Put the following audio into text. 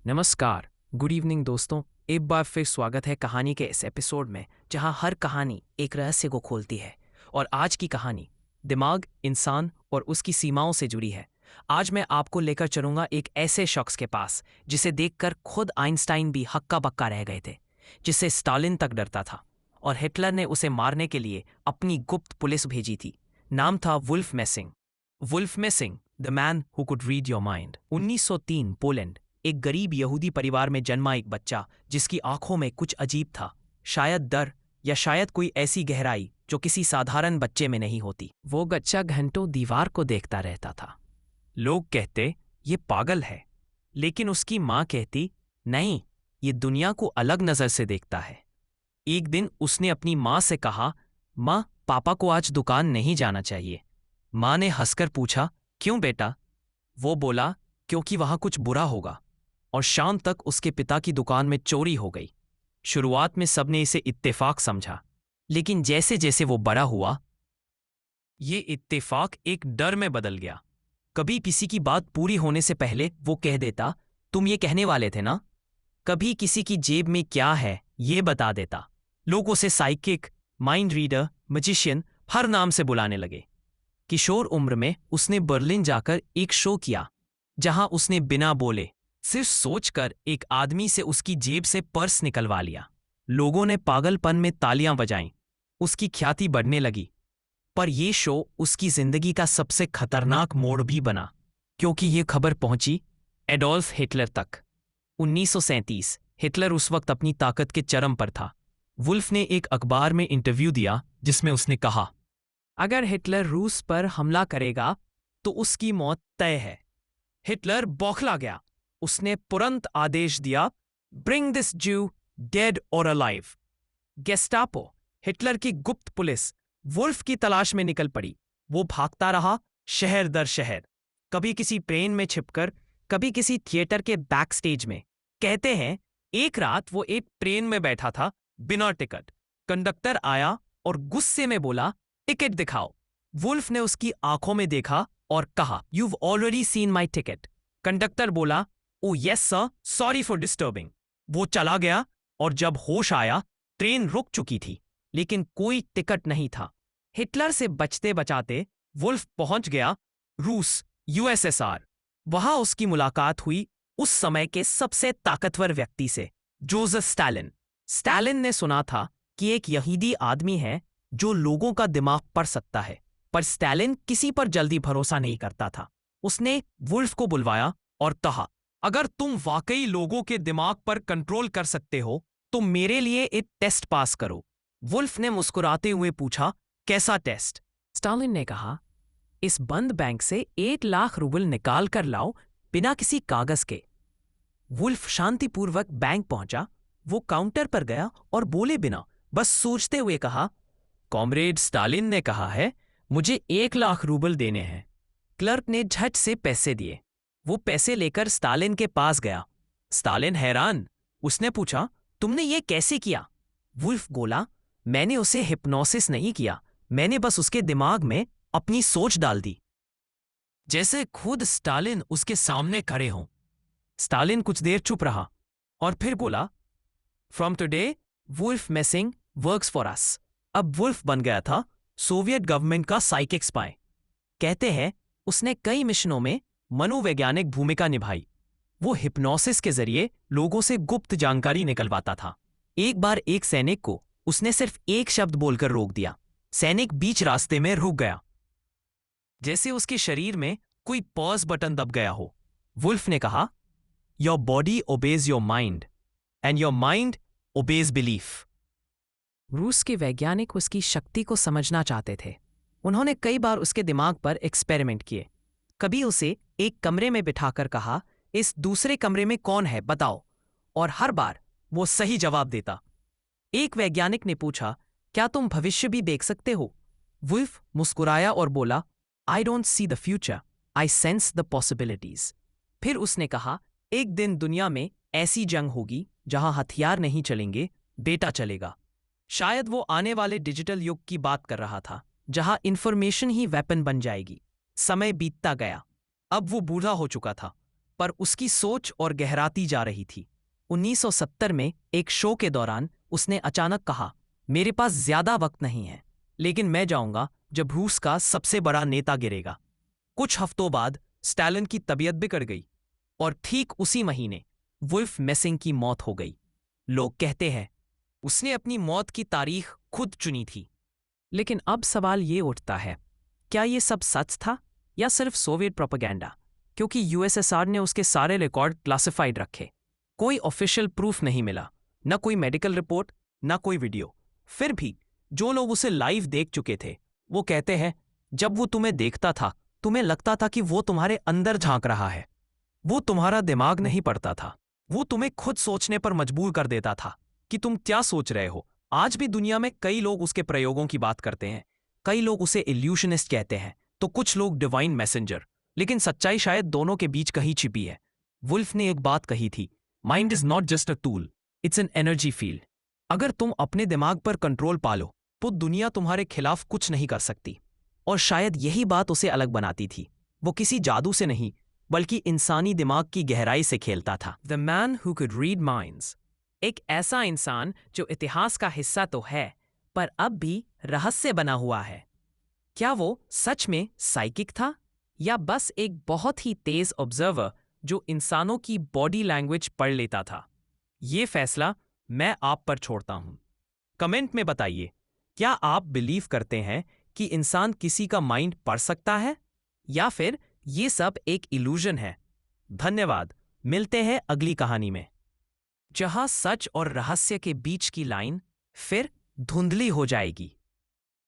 नमस्कार, good evening दोस्तों। एक बार फिर स्वागत है कहानी के इस एपिसोड में जहां हर कहानी एक रहस्य को खोलती है। और आज की कहानी दिमाग, इंसान और उसकी सीमाओं से जुड़ी है। आज मैं आपको लेकर चलूंगा एक ऐसे शख्स के पास जिसे देखकर खुद आइंस्टाइन भी हक्का बक्का रह गए थे, जिससे स्टालिन तक डरता था और हिटलर ने उसे मारने के लिए अपनी गुप्त पुलिस भेजी थी। नाम था Wolf Messing. Wolf Messing, the man who could read your mind. 1903 Poland. एक गरीब यहूदी परिवार में जन्मा एक बच्चा जिसकी आंखों में कुछ अजीब था, शायद डर या शायद कोई ऐसी गहराई जो किसी साधारण बच्चे में नहीं होती। वो बच्चा घंटों दीवार को देखता रहता था। लोग कहते ये पागल है, लेकिन उसकी माँ कहती नहीं, ये दुनिया को अलग नजर से देखता है। एक दिन उसने अपनी माँ से कहा, माँ, पापा को आज दुकान नहीं जाना चाहिए। माँ ने हंसकर पूछा, क्यों बेटा? वो बोला, क्योंकि वहां कुछ बुरा होगा। और शाम तक उसके पिता की दुकान में चोरी हो गई। शुरुआत में सबने इसे इत्तेफाक समझा, लेकिन जैसे जैसे वो बड़ा हुआ, ये इत्तेफाक एक डर में बदल गया। कभी किसी की बात पूरी होने से पहले वो कह देता, तुम ये कहने वाले थे ना? कभी किसी की जेब में क्या है ये बता देता। लोग उसे साइकिक, माइंड रीडर, मैजिशियन हर नाम से बुलाने लगे। किशोर उम्र में उसने बर्लिन जाकर एक शो किया जहां उसने बिना बोले, सिर्फ सोचकर एक आदमी से उसकी जेब से पर्स निकलवा लिया। लोगों ने पागलपन में तालियां बजाईं। उसकी ख्याति बढ़ने लगी। पर यह शो उसकी जिंदगी का सबसे खतरनाक मोड़ भी बना, क्योंकि यह खबर पहुंची एडोल्फ हिटलर तक। 1937। हिटलर उस वक्त अपनी ताकत के चरम पर था। वुल्फ ने एक अखबार में इंटरव्यू दिया जिसमें उसने कहा, अगर हिटलर रूस पर हमला करेगा तो उसकी मौत तय है। हिटलर बौखला गया। उसने तुरंत आदेश दिया, ब्रिंग दिस ज्यू डेड और अलाइव। गेस्टापो, हिटलर की गुप्त पुलिस, वुल्फ की तलाश में निकल पड़ी। वो भागता रहा शहर दर शहर, कभी किसी ट्रेन में छिपकर, कभी किसी थिएटर के बैक स्टेज में। कहते हैं एक रात वो एक ट्रेन में बैठा था बिना टिकट। कंडक्टर आया और गुस्से में बोला, टिकट दिखाओ। वुल्फ ने उसकी आंखों में देखा और कहा, you've already seen my ticket। Conductor बोला, oh yes sir, sorry for disturbing. वो चला गया और जब होश आया ट्रेन रुक चुकी थी, लेकिन कोई टिकट नहीं था। हिटलर से बचते बचाते वुल्फ पहुंच गया रूस, यूएसएसआर। वहां उसकी मुलाकात हुई उस समय के सबसे ताकतवर व्यक्ति से, जोसेफ स्टालिन। स्टालिन ने सुना था कि एक यहूदी आदमी है जो लोगों का दिमाग पढ़ सकता है, पर स्टालिन किसी पर जल्दी भरोसा नहीं करता था। उसने वुल्फ को बुलवाया और कहा, अगर तुम वाकई लोगों के दिमाग पर कंट्रोल कर सकते हो तो मेरे लिए एक टेस्ट पास करो। वुल्फ ने मुस्कुराते हुए पूछा, कैसा टेस्ट? स्टालिन ने कहा, इस बंद बैंक से 1 लाख रूबल निकाल कर लाओ बिना किसी कागज के। वुल्फ शांतिपूर्वक बैंक पहुंचा। वो काउंटर पर गया और बोले बिना बस सोचते हुए कहा, कॉमरेड स्टालिन ने कहा है मुझे 1 लाख रूबल देने हैं। क्लर्क ने झट से पैसे दिए। वो पैसे लेकर स्टालिन के पास गया। स्टालिन हैरान। उसने पूछा, तुमने ये कैसे किया? वुल्फ बोला, मैंने उसे हिप्नोसिस नहीं किया, मैंने बस उसके दिमाग में अपनी सोच डाल दी, जैसे खुद स्टालिन उसके सामने खड़े हों। स्टालिन कुछ देर चुप रहा और फिर बोला, from today Wolf Messing works for us. अब वुल्फ बन गया था सोवियत गवर्नमेंट का साइकिक स्पाई। कहते हैं उसने कई मिशनों में मनोवैज्ञानिक भूमिका निभाई। वो हिप्नोसिस के जरिए लोगों से गुप्त जानकारी निकलवाता था। एक बार एक सैनिक को उसने सिर्फ एक शब्द बोलकर रोक दिया। सैनिक बीच रास्ते में रुक गया, जैसे उसके शरीर में कोई पॉज बटन दब गया हो। वुल्फ ने कहा, your body obeys your mind and your mind obeys belief. रूस के वैज्ञानिक उसकी शक्ति को समझना चाहते थे। उन्होंने कई बार उसके दिमाग पर एक्सपेरिमेंट किए। कभी उसे एक कमरे में बिठाकर कहा, इस दूसरे कमरे में कौन है बताओ, और हर बार वो सही जवाब देता। एक वैज्ञानिक ने पूछा, क्या तुम भविष्य भी देख सकते हो? वुल्फ मुस्कुराया और बोला, I don't see the future, I sense the possibilities. फिर उसने कहा, एक दिन दुनिया में ऐसी जंग होगी जहां हथियार नहीं चलेंगे, डेटा चलेगा। शायद वो आने वाले डिजिटल युग की बात कर रहा था, जहां इंफॉर्मेशन ही वेपन बन जाएगी। समय बीतता गया। अब वो बूढ़ा हो चुका था, पर उसकी सोच और गहराती जा रही थी। 1970 में एक शो के दौरान उसने अचानक कहा, मेरे पास ज्यादा वक्त नहीं है, लेकिन मैं जाऊंगा जब रूस का सबसे बड़ा नेता गिरेगा। कुछ हफ्तों बाद स्टालिन की तबीयत बिगड़ गई और ठीक उसी महीने वुल्फ मेसिंग की मौत हो गई। लोग कहते हैं उसने अपनी मौत की तारीख खुद चुनी थी। लेकिन अब सवाल ये उठता है, क्या ये सब सच था या सिर्फ सोवियत प्रोपेगेंडा? क्योंकि यूएसएसआर ने उसके सारे रिकॉर्ड क्लासिफाइड रखे। कोई ऑफिशियल प्रूफ नहीं मिला, न कोई मेडिकल रिपोर्ट, न कोई वीडियो। फिर भी जो लोग उसे लाइव देख चुके थे वो कहते हैं, जब वो तुम्हें देखता था तुम्हें लगता था कि वो तुम्हारे अंदर झांक रहा है। वो तुम्हारा दिमाग नहीं पढ़ता था, वो तुम्हें खुद सोचने पर मजबूर कर देता था कि तुम क्या सोच रहे हो। आज भी दुनिया में कई लोग उसके प्रयोगों की बात करते हैं। कई लोग उसे इल्यूशनिस्ट कहते हैं तो कुछ लोग डिवाइन मैसेंजर, लेकिन सच्चाई शायद दोनों के बीच कहीं छिपी है। वुल्फ ने एक बात कही थी, mind is not just a tool, it's an energy field. अगर तुम अपने दिमाग पर कंट्रोल पालो तो दुनिया तुम्हारे खिलाफ कुछ नहीं कर सकती। और शायद यही बात उसे अलग बनाती थी। वो किसी जादू से नहीं बल्कि इंसानी दिमाग की गहराई से खेलता था। The man who could read minds, एक ऐसा इंसान जो इतिहास का हिस्सा तो है पर अब भी रहस्य बना हुआ है। क्या वो सच में साइकिक था या बस एक बहुत ही तेज ऑब्जर्वर जो इंसानों की बॉडी लैंग्वेज पढ़ लेता था? ये फैसला मैं आप पर छोड़ता हूं। कमेंट में बताइए, क्या आप बिलीव करते हैं कि इंसान किसी का माइंड पढ़ सकता है या फिर ये सब एक इल्यूजन है? धन्यवाद। मिलते हैं अगली कहानी में, जहां सच और रहस्य के बीच की लाइन फिर धुंधली हो जाएगी।